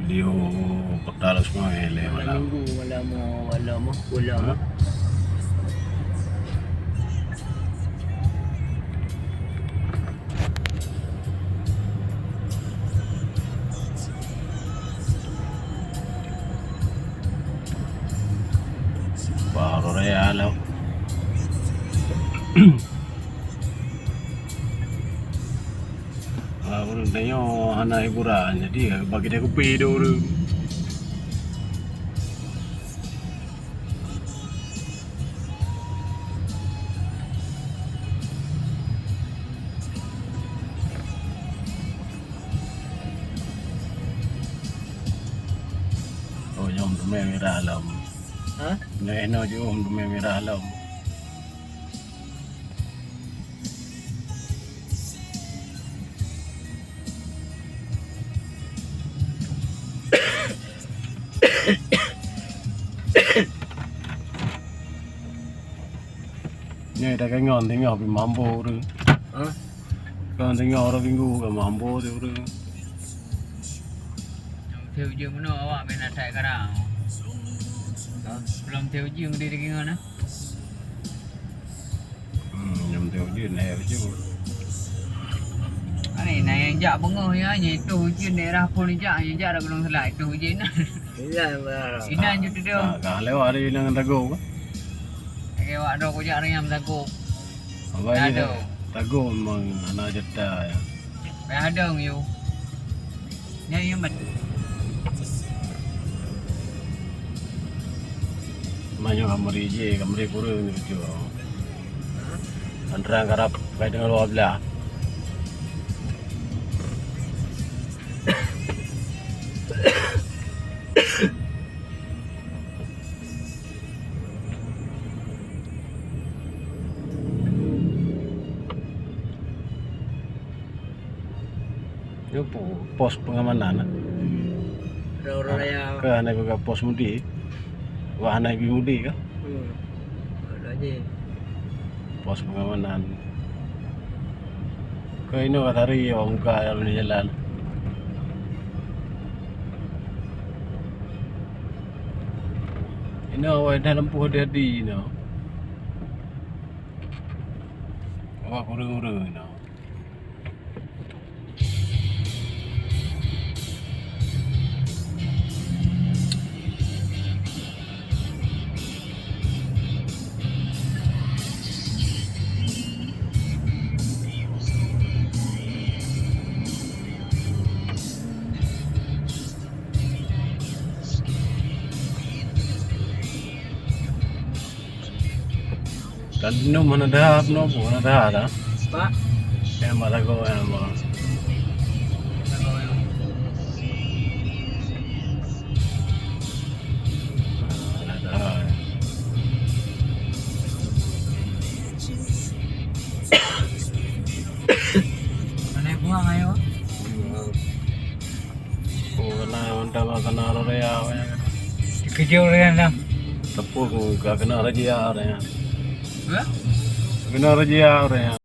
Dia petala semua ele malam. Minggu malam mo pulang. Baru realo. Aku tanya anak hiburan jadi bagi dia kopi dulu. Oh, jom tu merah alam. Ha? Neno jom tu merah alam. Ni dah kengon tengok pergi mampu tu. Ha? Kan tengok orang minggu ke mampu tu tu. Theo dương nó awak main atai sekarang. Belum theo dương dia lagi mana? Jom tengok je naik je. Ani nai yang jak bengah ya ni tu je daerah pun jak yang jak dah belum selai tu je nah. Iya. Inan je tu dia. Kah lewat ada yang tago kan? Ke awak dah ko jak riam tago. Apa ni? Tago memang anak jeta ya. Bai hadang you. Ni yang mat. Banyak kamari je, kamari kurang gitu. Antara garap kait dengan luar belah. Itu pos pengamanan. Orang yang Ke anak juga pos mudi. Wah anak ibu mudi kan? ada je. Pos pengamanan. Ke ini kat hari orang muka dalam ni jalan. Ini awak dah lampu hadi-hadi ni. Awak kurang-kurang ni. Kan no mana dah no mana dah ada. Pak, Yang malah kau yang malah. Mana buang ayo. Oh kena undang kena raya. Kerja orang dah. Tepuk kena raya orang. Ha? Kena raya orang.